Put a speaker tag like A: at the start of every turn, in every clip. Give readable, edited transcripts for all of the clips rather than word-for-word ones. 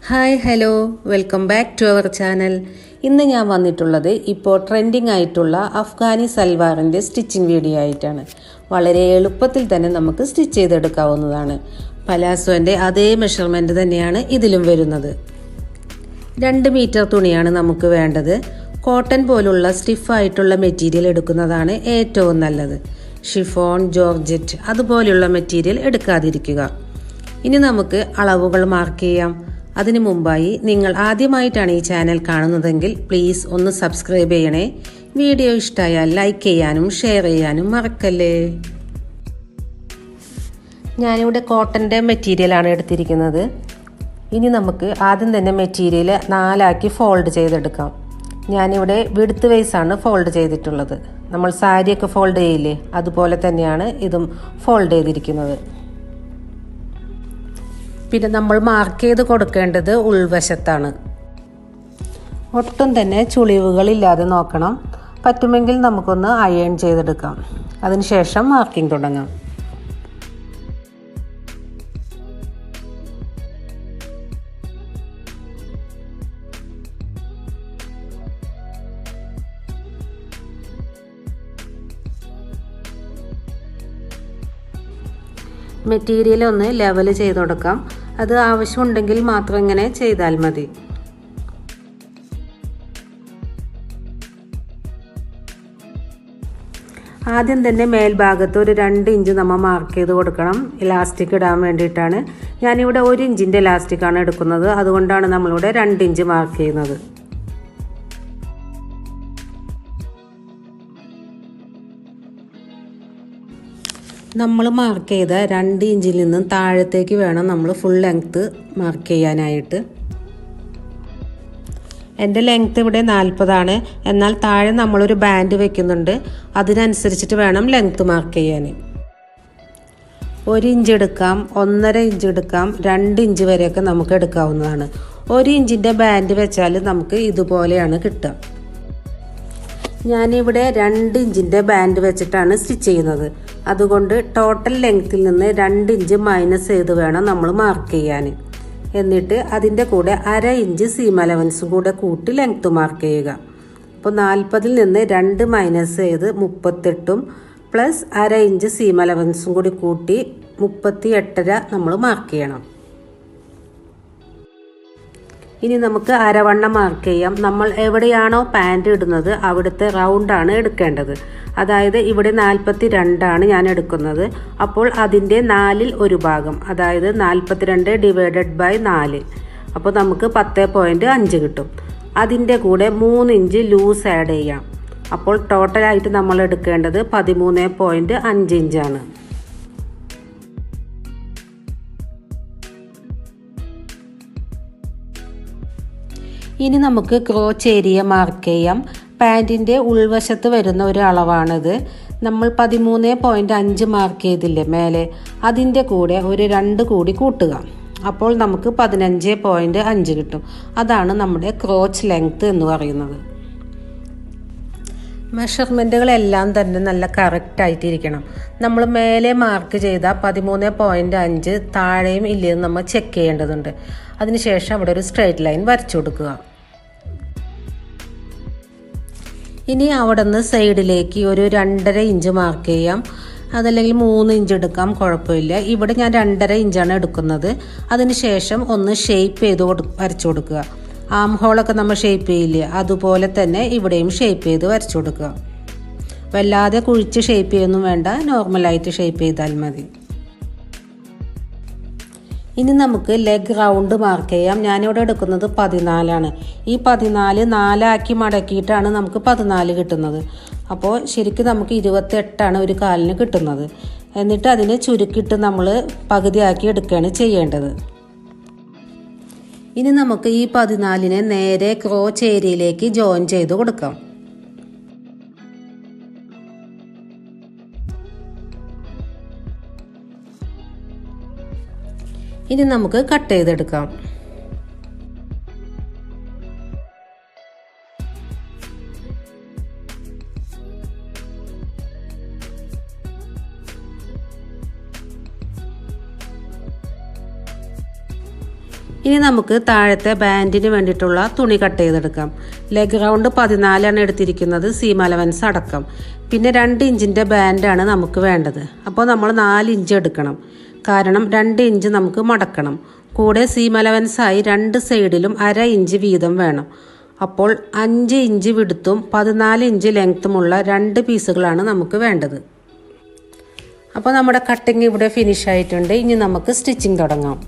A: Hi hello welcome back to our channel. ഇന്ന് ഞാൻ വന്നിട്ടുള്ളത് ഇപ്പോൾ ട്രെൻഡിങ് ആയിട്ടുള്ള അഫ്ഗാനി സൽവാറിൻ്റെ സ്റ്റിച്ചിങ് വീഡിയോ ആയിട്ടാണ്. വളരെ എളുപ്പത്തിൽ തന്നെ നമുക്ക് സ്റ്റിച്ച് ചെയ്തെടുക്കാവുന്നതാണ്. പലാസോൻ്റെ അതേ മെഷർമെൻറ്റ് തന്നെയാണ് ഇതിലും വരുന്നത്. 2 മീറ്റർ തുണിയാണ് നമുക്ക് വേണ്ടത്. കോട്ടൺ പോലുള്ള സ്റ്റിഫായിട്ടുള്ള മെറ്റീരിയൽ എടുക്കുന്നതാണ് ഏറ്റവും നല്ലത്. ഷിഫോൺ, ജോർജറ്റ് അതുപോലെയുള്ള മെറ്റീരിയൽ എടുക്കാതിരിക്കുക. ഇനി നമുക്ക് അളവുകൾ മാർക്ക് ചെയ്യാം. അതിനു മുമ്പായി നിങ്ങൾ ആദ്യമായിട്ടാണ് ഈ ചാനൽ കാണുന്നതെങ്കിൽ പ്ലീസ് ഒന്ന് സബ്സ്ക്രൈബ് ചെയ്യണേ. വീഡിയോ ഇഷ്ടമായാൽ ലൈക്ക് ചെയ്യാനും ഷെയർ ചെയ്യാനും മറക്കല്ലേ. ഞാനിവിടെ കോട്ടൻ്റെ മെറ്റീരിയലാണ് എടുത്തിരിക്കുന്നത്. ഇനി നമുക്ക് ആദ്യം തന്നെ മെറ്റീരിയൽ 4 ഫോൾഡ് ചെയ്തെടുക്കാം. ഞാനിവിടെ വിഡ്ത്ത് വൈസാണ് ഫോൾഡ് ചെയ്തിട്ടുള്ളത്. നമ്മൾ സാരിയൊക്കെ ഫോൾഡ് ചെയ്യില്ലേ, അതുപോലെ തന്നെയാണ് ഇതും ഫോൾഡ് ചെയ്തിരിക്കുന്നത്. പിന്നെ നമ്മൾ മാർക്ക് ചെയ്ത് കൊടുക്കേണ്ടത് ഉൾവശത്താണ്. ഒട്ടും തന്നെ ചുളിവുകളില്ലാതെ നോക്കണം. പറ്റുമെങ്കിൽ നമുക്കൊന്ന് അയൺ ചെയ്തെടുക്കാം. അതിനുശേഷം മാർക്കിംഗ് തുടങ്ങാം. മെറ്റീരിയൽ ഒന്ന് ലെവൽ ചെയ്ത് കൊടുക്കാം. അത് ആവശ്യമുണ്ടെങ്കിൽ മാത്രം ഇങ്ങനെ ചെയ്താൽ മതി. ആദ്യം തന്നെ മേൽഭാഗത്ത് ഒരു 2 ഇഞ്ച് നമ്മൾ മാർക്ക് ചെയ്ത് കൊടുക്കണം. ഇലാസ്റ്റിക് ഇടാൻ വേണ്ടിയിട്ടാണ്. ഞാനിവിടെ 1 ഇഞ്ചിൻ്റെ ഇലാസ്റ്റിക്കാണ് എടുക്കുന്നത്. അതുകൊണ്ടാണ് നമ്മളിവിടെ 2 ഇഞ്ച് മാർക്ക് ചെയ്യുന്നത്. നമ്മൾ മാർക്ക് ചെയ്ത 2 ഇഞ്ചിൽ നിന്നും താഴത്തേക്ക് വേണം നമ്മൾ ഫുൾ ലെങ്ത്ത് മാർക്ക് ചെയ്യാനായിട്ട്. എൻ്റെ ലെങ്ത്ത് ഇവിടെ 40 എന്നാൽ താഴെ നമ്മളൊരു ബാൻഡ് വെക്കുന്നുണ്ട്. അതിനനുസരിച്ചിട്ട് വേണം ലെങ്ത്ത് മാർക്ക് ചെയ്യാൻ. 1 ഇഞ്ച് എടുക്കാം, 1.5 ഇഞ്ച് എടുക്കാം, 2 ഇഞ്ച് വരെയൊക്കെ നമുക്ക് എടുക്കാവുന്നതാണ്. 1 ഇഞ്ചിൻ്റെ ബാൻഡ് വെച്ചാൽ നമുക്ക് ഇതുപോലെയാണ് കിട്ടുക. ഞാനിവിടെ 2 ഇഞ്ചിൻ്റെ ബാൻഡ് വെച്ചിട്ടാണ് സ്റ്റിച്ച് ചെയ്യുന്നത്. അതുകൊണ്ട് ടോട്ടൽ ലെങ്ത്തിൽ നിന്ന് 2 ഇഞ്ച് മൈനസ് ചെയ്ത് വേണം നമ്മൾ മാർക്ക് ചെയ്യാൻ. എന്നിട്ട് അതിൻ്റെ കൂടെ 1/2 ഇഞ്ച് സീം അലവൻസും കൂടെ കൂട്ടി ലെങ്ത്ത് മാർക്ക് ചെയ്യുക. അപ്പോൾ 40 നിന്ന് 2 മൈനസ് ചെയ്ത് 38 പ്ലസ് 1/2 ഇഞ്ച് സീം അലവൻസും കൂടി കൂട്ടി 38.5 നമ്മൾ മാർക്ക് ചെയ്യണം. ഇനി നമുക്ക് അരവണ്ണം മാർക്ക് ചെയ്യാം. നമ്മൾ എവിടെയാണോ പാൻറ് ഇടുന്നത് അവിടുത്തെ റൗണ്ടാണ് എടുക്കേണ്ടത്. അതായത് ഇവിടെ 42 ഞാൻ എടുക്കുന്നത്. അപ്പോൾ അതിൻ്റെ 4ൽ 1 ഭാഗം, അതായത് 42 ഡിവൈഡഡ് ബൈ 4. അപ്പോൾ നമുക്ക് 10.5 കിട്ടും. അതിൻ്റെ കൂടെ 3 ഇഞ്ച് ലൂസ് ആഡ് ചെയ്യാം. അപ്പോൾ ടോട്ടലായിട്ട് നമ്മൾ എടുക്കേണ്ടത് 13.5 ഇഞ്ചാണ്. ഇനി നമുക്ക് ക്രോച്ച് ഏരിയ മാർക്ക് ചെയ്യാം. പാൻറ്റിൻ്റെ ഉൾവശത്ത് വരുന്ന ഒരു അളവാണിത്. നമ്മൾ 13.5 മാർക്ക് ചെയ്തില്ലേ മേലെ, അതിൻ്റെ കൂടെ ഒരു 2 കൂടി കൂട്ടുക. അപ്പോൾ നമുക്ക് 15.5 കിട്ടും. അതാണ് നമ്മുടെ ക്രോച്ച് ലെങ്ത്ത് എന്ന് പറയുന്നത്. മെഷർമെൻറ്റുകളെല്ലാം തന്നെ നല്ല കറക്റ്റായിട്ടിരിക്കണം. നമ്മൾ മേലെ മാർക്ക് ചെയ്ത 13.5 താഴെയും ഇല്ലെന്ന് നമ്മൾ ചെക്ക് ചെയ്യേണ്ടതുണ്ട്. അതിനുശേഷം അവിടെ ഒരു സ്ട്രെയിറ്റ് ലൈൻ വരച്ചു കൊടുക്കുക. ഇനി അവിടെ നിന്ന് സൈഡിലേക്ക് ഒരു 2.5 ഇഞ്ച് മാർക്ക് ചെയ്യാം. അതല്ലെങ്കിൽ 3 ഇഞ്ച് എടുക്കാം, കുഴപ്പമില്ല. ഇവിടെ ഞാൻ 2.5 ഇഞ്ചാണ് എടുക്കുന്നത്. അതിനുശേഷം ഒന്ന് ഷേപ്പ് ചെയ്ത് വരച്ചു കൊടുക്കുക. ആം ഹോളൊക്കെ നമ്മൾ ഷേപ്പ് ചെയ്യില്ലേ, അതുപോലെ തന്നെ ഇവിടെയും ഷേപ്പ് ചെയ്ത് വരച്ചു കൊടുക്കുക. വല്ലാതെ കുഴിച്ച് ഷേപ്പ് ചെയ്യൊന്നും വേണ്ട, നോർമലായിട്ട് ഷേപ്പ് ചെയ്താൽ മതി. ഇനി നമുക്ക് ലെഗ് റൗണ്ട് മാർക്ക് ചെയ്യാം. ഞാനിവിടെ എടുക്കുന്നത് 14. ഈ 14 4 മടക്കിയിട്ടാണ് നമുക്ക് 14 കിട്ടുന്നത്. അപ്പോൾ ശരിക്കും നമുക്ക് 28 ഒരു കാലിന് കിട്ടുന്നത്. എന്നിട്ട് അതിനെ ചുരുക്കിയിട്ട് നമ്മൾ പകുതിയാക്കി എടുക്കുകയാണ് ചെയ്യേണ്ടത്. ഇനി നമുക്ക് ഈ 14 നേരെ ക്രോച്ച് ഏരിയയിലേക്ക് ജോയിൻ ചെയ്ത് കൊടുക്കാം. ഇനി നമുക്ക് കട്ട് ചെയ്തെടുക്കാം. ഇനി നമുക്ക് താഴത്തെ ബാൻഡിന് വേണ്ടിയിട്ടുള്ള തുണി കട്ട് ചെയ്തെടുക്കാം. ലെഗ് റൗണ്ട് 14 എടുത്തിരിക്കുന്നത്, സീം അലവൻസ് അടക്കം. പിന്നെ 2 ഇഞ്ചിൻ്റെ ബാൻഡാണ് നമുക്ക് വേണ്ടത്. അപ്പോൾ നമ്മൾ 4 ഇഞ്ച് എടുക്കണം, കാരണം 2 ഇഞ്ച് നമുക്ക് മടക്കണം. കൂടെ സീം അലവൻസായി 2 സൈഡിലും 1/2 ഇഞ്ച് വീതം വേണം. അപ്പോൾ 5 ഇഞ്ച് വിഡ്ത്തും 14 ഇഞ്ച് ലെങ്ത്തുമുള്ള 2 പീസുകളാണ് നമുക്ക് വേണ്ടത്. അപ്പോൾ നമ്മുടെ കട്ടിങ് ഇവിടെ ഫിനിഷ് ആയിട്ടുണ്ട്. ഇനി നമുക്ക് സ്റ്റിച്ചിങ് തുടങ്ങാം.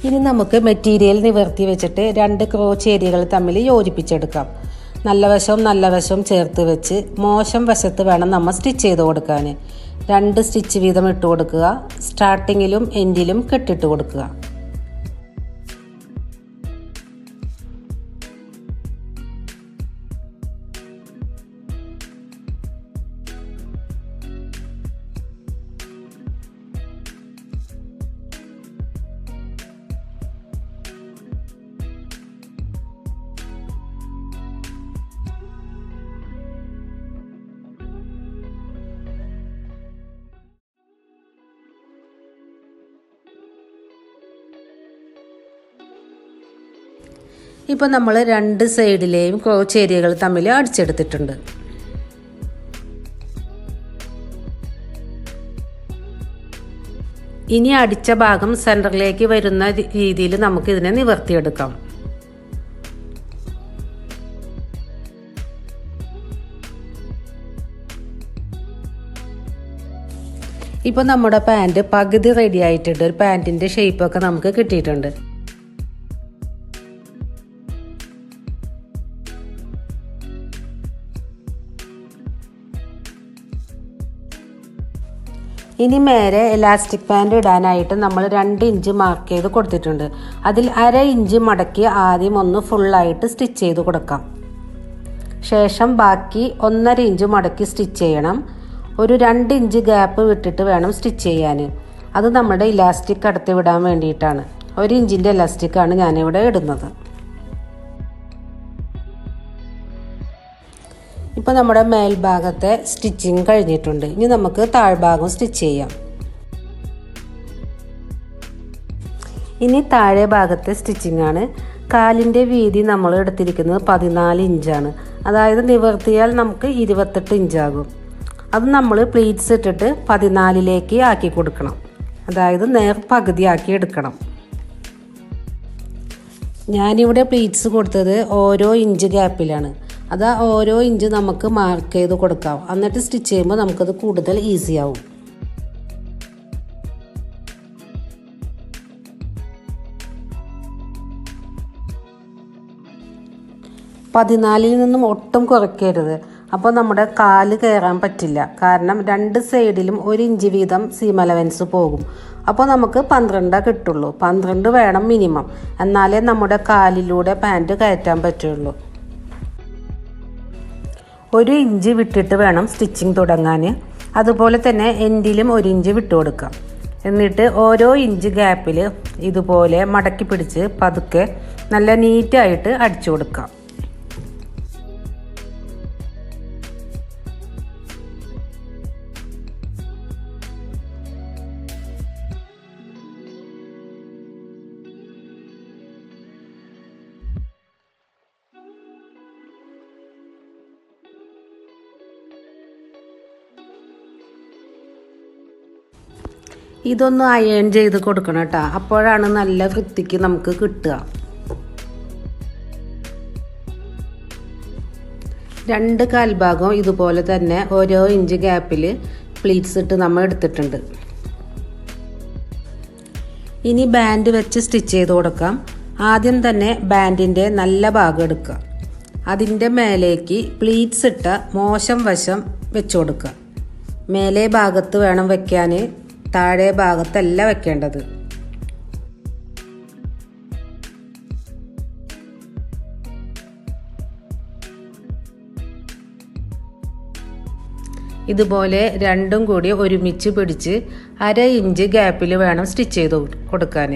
A: ഇനി നമുക്ക് മെറ്റീരിയൽ നിവർത്തി വെച്ചിട്ട് 2 ക്രോച്ച് ഏരിയകൾ തമ്മിൽ യോജിപ്പിച്ചെടുക്കാം. നല്ല വശവും ചേർത്ത് വെച്ച് മോശം വശത്ത് വേണം നമ്മൾ സ്റ്റിച്ച് ചെയ്ത് കൊടുക്കാൻ. 2 സ്റ്റിച്ച് വീതം ഇട്ട് കൊടുക്കുക. സ്റ്റാർട്ടിങ്ങിലും എൻഡിലും കെട്ടിട്ട് കൊടുക്കുക. ഇപ്പോൾ നമ്മൾ 2 സൈഡിലെയും ക്രോച്ച് ഏരിയകൾ തമ്മിൽ അടിച്ചെടുത്തിട്ടുണ്ട്. ഇനി അടിച്ച ഭാഗം സെൻറ്ററിലേക്ക് വരുന്ന രീതിയിൽ നമുക്ക് ഇതിനെ നിവർത്തിയെടുക്കാം. ഇപ്പോൾ നമ്മുടെ പാൻറ് പകുതി റെഡി ആയിട്ടുണ്ട്. ഒരു പാൻറ്റിൻ്റെ ഷേപ്പൊക്കെ നമുക്ക് കിട്ടിയിട്ടുണ്ട്. ഇനി മേലെ എലാസ്റ്റിക് പാൻറ് ഇടാനായിട്ട് നമ്മൾ 2 ഇഞ്ച് മാർക്ക് ചെയ്ത് കൊടുത്തിട്ടുണ്ട്. അതിൽ 1/2 ഇഞ്ച് മടക്കി ആദ്യം ഒന്ന് ഫുള്ളായിട്ട് സ്റ്റിച്ച് ചെയ്ത് കൊടുക്കാം. ശേഷം ബാക്കി 1.5 ഇഞ്ച് മടക്കി സ്റ്റിച്ച് ചെയ്യണം. ഒരു 2 ഇഞ്ച് ഗ്യാപ്പ് വിട്ടിട്ട് വേണം സ്റ്റിച്ച് ചെയ്യാൻ. അത് നമ്മുടെ ഇലാസ്റ്റിക് കടത്തി വിടാൻ വേണ്ടിയിട്ടാണ്. 1 ഇഞ്ചിൻ്റെ ഇലാസ്റ്റിക്കാണ് ഞാനിവിടെ ഇടുന്നത്. ഇപ്പോൾ നമ്മുടെ മേൽഭാഗത്തെ സ്റ്റിച്ചിങ് കഴിഞ്ഞിട്ടുണ്ട്. ഇനി നമുക്ക് താഴ്ഭാഗം സ്റ്റിച്ച് ചെയ്യാം. ഇനി താഴെ ഭാഗത്തെ സ്റ്റിച്ചിങ് ആണ്. കാലിൻ്റെ വീതി നമ്മൾ എടുത്തിരിക്കുന്നത് 14 ഇഞ്ചാണ്. അതായത് നിവർത്തിയാൽ നമുക്ക് 28 ഇഞ്ചാകും. അത് നമ്മൾ പ്ലീറ്റ്സ് ഇട്ടിട്ട് 14ലേക്ക് ആക്കി കൊടുക്കണം. അതായത് നേർ പകുതിയാക്കി എടുക്കണം. ഞാനിവിടെ പ്ലീറ്റ്സ് കൊടുത്തത് ഓരോ ഇഞ്ച് ഗ്യാപ്പിലാണ്. അത് ഓരോ ഇഞ്ച് നമുക്ക് മാർക്ക് ചെയ്ത് കൊടുക്കാം. എന്നിട്ട് സ്റ്റിച്ച് ചെയ്യുമ്പോൾ നമുക്കത് കൂടുതൽ ഈസി ആവും. പതിനാലിൽ നിന്നും ഒട്ടും കുറയ്ക്കരുത്. അപ്പോൾ നമ്മുടെ കാല് കയറാൻ പറ്റില്ല. കാരണം 2 സൈഡിലും 1 ഇഞ്ച് വീതം സീം അലവൻസ് പോകും. അപ്പോൾ നമുക്ക് 12 കിട്ടുള്ളൂ. 12 വേണം മിനിമം. എന്നാലേ നമ്മുടെ കാലിലൂടെ പാൻറ് കയറ്റാൻ പറ്റുള്ളൂ. 1 ഇഞ്ച് വിട്ടിട്ട് വേണം സ്റ്റിച്ചിങ് തുടങ്ങാൻ. അതുപോലെ തന്നെ എൻഡിലും 1 ഇഞ്ച് വിട്ട് കൊടുക്കാം. എന്നിട്ട് ഓരോ ഇഞ്ച് ഗ്യാപ്പിൽ ഇതുപോലെ മടക്കി പിടിച്ച് പതുക്കെ നല്ല നീറ്റായിട്ട് അടിച്ചു കൊടുക്കാം. ഇതൊന്ന് അയൺ ചെയ്ത് കൊടുക്കണം കേട്ടോ. അപ്പോഴാണ് നല്ല വൃത്തിക്ക് നമുക്ക് കിട്ടുക. 2 കാൽഭാഗം ഇതുപോലെ തന്നെ ഓരോ ഇഞ്ച് ഗ്യാപ്പിൽ പ്ലീറ്റ്സ് ഇട്ട് നമ്മൾ എടുത്തിട്ടുണ്ട്. ഇനി ബാൻഡ് വെച്ച് സ്റ്റിച്ച് ചെയ്ത് കൊടുക്കാം. ആദ്യം തന്നെ ബാൻഡിൻ്റെ നല്ല ഭാഗം എടുക്കുക. അതിൻ്റെ മേലേക്ക് പ്ലീറ്റ്സ് ഇട്ട മോശം വശം വെച്ച് കൊടുക്കുക. മേലെ ഭാഗത്ത് വേണം വയ്ക്കാൻ, താഴെ ഭാഗത്തല്ല വെക്കേണ്ടത്. ഇതുപോലെ രണ്ടും കൂടി ഒരുമിച്ച് പിടിച്ച് 1/2 ഇഞ്ച് ഗ്യാപ്പിൽ വേണം സ്റ്റിച്ച് ചെയ്ത് കൊടുക്കാൻ.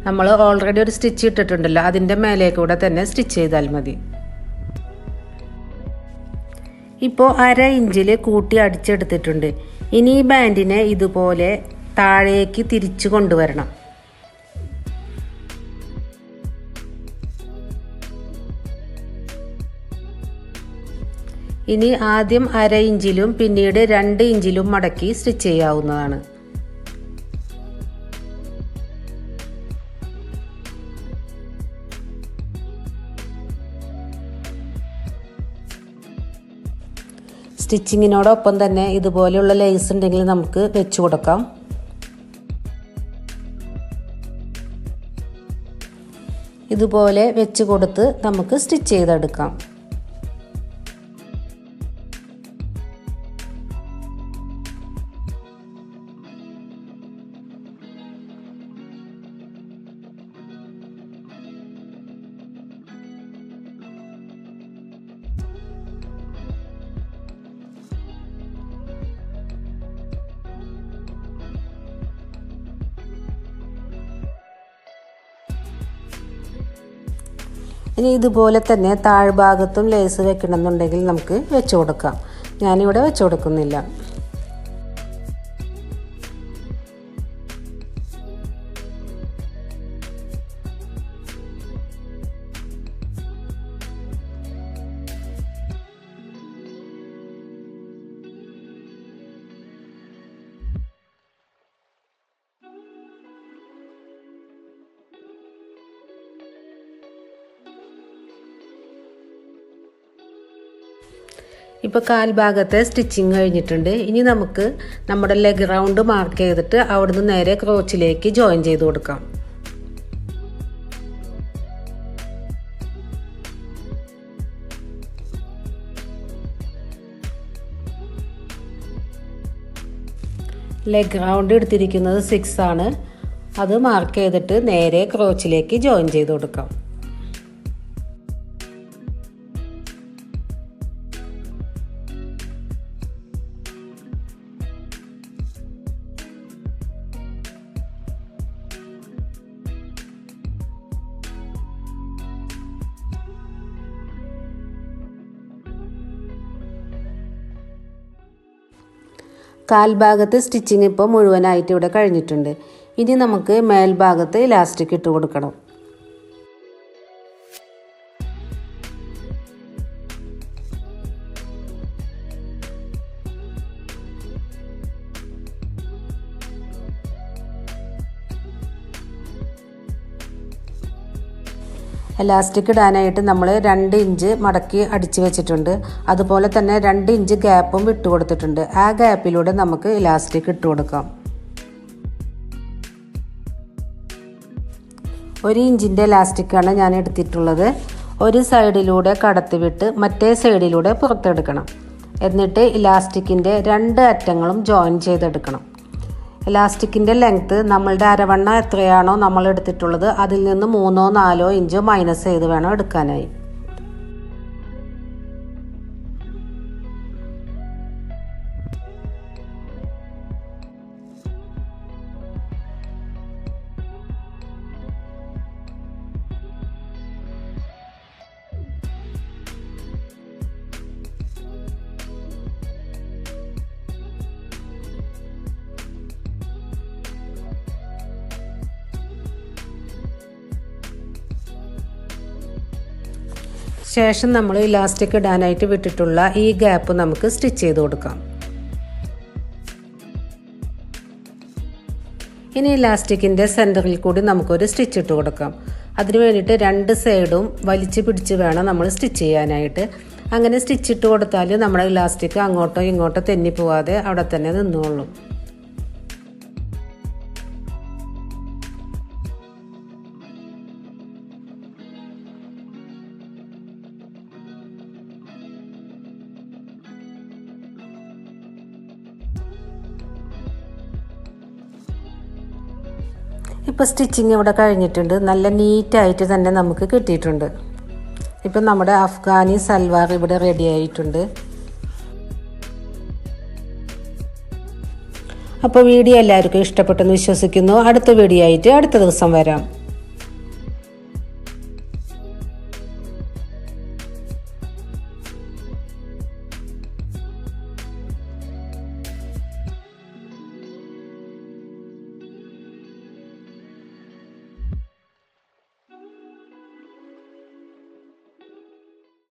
A: നമ്മൾ ഓൾറെഡി ഒരു സ്റ്റിച്ച് ഇട്ടിട്ടുണ്ടല്ലോ, അതിൻ്റെ മേലെ കൂടെ തന്നെ സ്റ്റിച്ച് ചെയ്താൽ മതി. ഇപ്പോൾ 1/2 ഇഞ്ചിൽ കൂട്ടി അടിച്ചെടുത്തിട്ടുണ്ട്. ഇനി ഈ ബാൻഡിനെ ഇതുപോലെ താഴേക്ക് തിരിച്ചു കൊണ്ടുവരണം. ഇനി ആദ്യം 1/2 ഇഞ്ചിലും പിന്നീട് 2 ഇഞ്ചിലും മടക്കി സ്റ്റിച്ച് ചെയ്യാവുന്നതാണ്. സ്റ്റിച്ചിങ്ങിനോടൊപ്പം തന്നെ ഇതുപോലെയുള്ള ലേസ് ഉണ്ടെങ്കിൽ നമുക്ക് വെച്ച് കൊടുക്കാം. ഇതുപോലെ വെച്ച് കൊടുത്ത് നമുക്ക് സ്റ്റിച്ച് ചെയ്തെടുക്കാം. ഇനി ഇതുപോലെ തന്നെ താഴ്ഭാഗത്തും ലേസ് വെക്കണമെന്നുണ്ടെങ്കിൽ നമുക്ക് വെച്ച് കൊടുക്കാം. ഞാനിവിടെ വെച്ച് കൊടുക്കുന്നില്ല. ഇപ്പോൾ കാൽഭാഗത്തെ സ്റ്റിച്ചിങ് കഴിഞ്ഞിട്ടുണ്ട്. ഇനി നമുക്ക് നമ്മുടെ ലെഗ് റൗണ്ട് മാർക്ക് ചെയ്തിട്ട് അവിടുന്ന് നേരെ ക്രോച്ചിലേക്ക് ജോയിൻ ചെയ്ത് കൊടുക്കാം. ലെഗ് റൗണ്ട് എടുത്തിരിക്കുന്നത് 6 ആണ്. അത് മാർക്ക് ചെയ്തിട്ട് നേരെ ക്രോച്ചിലേക്ക് ജോയിൻ ചെയ്ത് കൊടുക്കാം. കാൽഭാഗത്ത് സ്റ്റിച്ചിങ് ഇപ്പോൾ മുഴുവനായിട്ട് ഇവിടെ കഴിഞ്ഞിട്ടുണ്ട്. ഇനി നമുക്ക് മേൽഭാഗത്ത് ഇലാസ്റ്റിക് ഇട്ട് കൊടുക്കണം. എലാസ്റ്റിക് ഇടാനായിട്ട് നമ്മൾ 2 ഇഞ്ച് മടക്കി അടിച്ച് വെച്ചിട്ടുണ്ട്. അതുപോലെ തന്നെ 2 ഇഞ്ച് ഗ്യാപ്പും വിട്ട് കൊടുത്തിട്ടുണ്ട്. ആ ഗ്യാപ്പിലൂടെ നമുക്ക് ഇലാസ്റ്റിക് ഇട്ട് കൊടുക്കാം. 1 ഇഞ്ചിൻ്റെ ഇലാസ്റ്റിക്കാണ് ഞാൻ എടുത്തിട്ടുള്ളത്. ഒരു സൈഡിലൂടെ കടത്തിവിട്ട് മറ്റേ സൈഡിലൂടെ പുറത്തെടുക്കണം. എന്നിട്ട് ഇലാസ്റ്റിക്കിൻ്റെ 2 അറ്റങ്ങളും ജോയിൻ ചെയ്തെടുക്കണം. ഇലാസ്റ്റിക്കിൻ്റെ ലെങ്ത്ത് നമ്മളുടെ അരവണ്ണ എത്രയാണോ നമ്മൾ എടുത്തിട്ടുള്ളത് അതിൽ നിന്ന് 3-4 ഇഞ്ച് മൈനസ് ചെയ്ത് വേണം എടുക്കാനായി. ശേഷം നമ്മൾ ഇലാസ്റ്റിക് ഇടാനായിട്ട് വിട്ടിട്ടുള്ള ഈ ഗ്യാപ്പ് നമുക്ക് സ്റ്റിച്ച് ചെയ്ത് കൊടുക്കാം. ഇനി ഇലാസ്റ്റിക്കിൻ്റെ സെൻറ്ററിൽ കൂടി നമുക്കൊരു സ്റ്റിച്ച് ഇട്ട് കൊടുക്കാം. അതിന് വേണ്ടിയിട്ട് 2 സൈഡും വലിച്ച് പിടിച്ച് വേണം നമ്മൾ സ്റ്റിച്ച് ചെയ്യാനായിട്ട്. അങ്ങനെ സ്റ്റിച്ച് ഇട്ട് കൊടുത്താൽ നമ്മുടെ ഇലാസ്റ്റിക് അങ്ങോട്ടോ ഇങ്ങോട്ടോ തെന്നി പോവാതെ അവിടെ തന്നെ നിന്നോളും. ഇപ്പോൾ സ്റ്റിച്ചിങ് ഇവിടെ കഴിഞ്ഞിട്ടുണ്ട്. നല്ല നീറ്റായിട്ട് തന്നെ നമുക്ക് കിട്ടിയിട്ടുണ്ട്. ഇപ്പം നമ്മുടെ അഫ്ഗാനി സൽവാർ ഇവിടെ റെഡി ആയിട്ടുണ്ട്. അപ്പോൾ വീഡിയോ എല്ലാവർക്കും ഇഷ്ടപ്പെട്ടെന്ന് വിശ്വസിക്കുന്നു. അടുത്ത വീഡിയോ ആയിട്ട് അടുത്ത ദിവസം വരാം.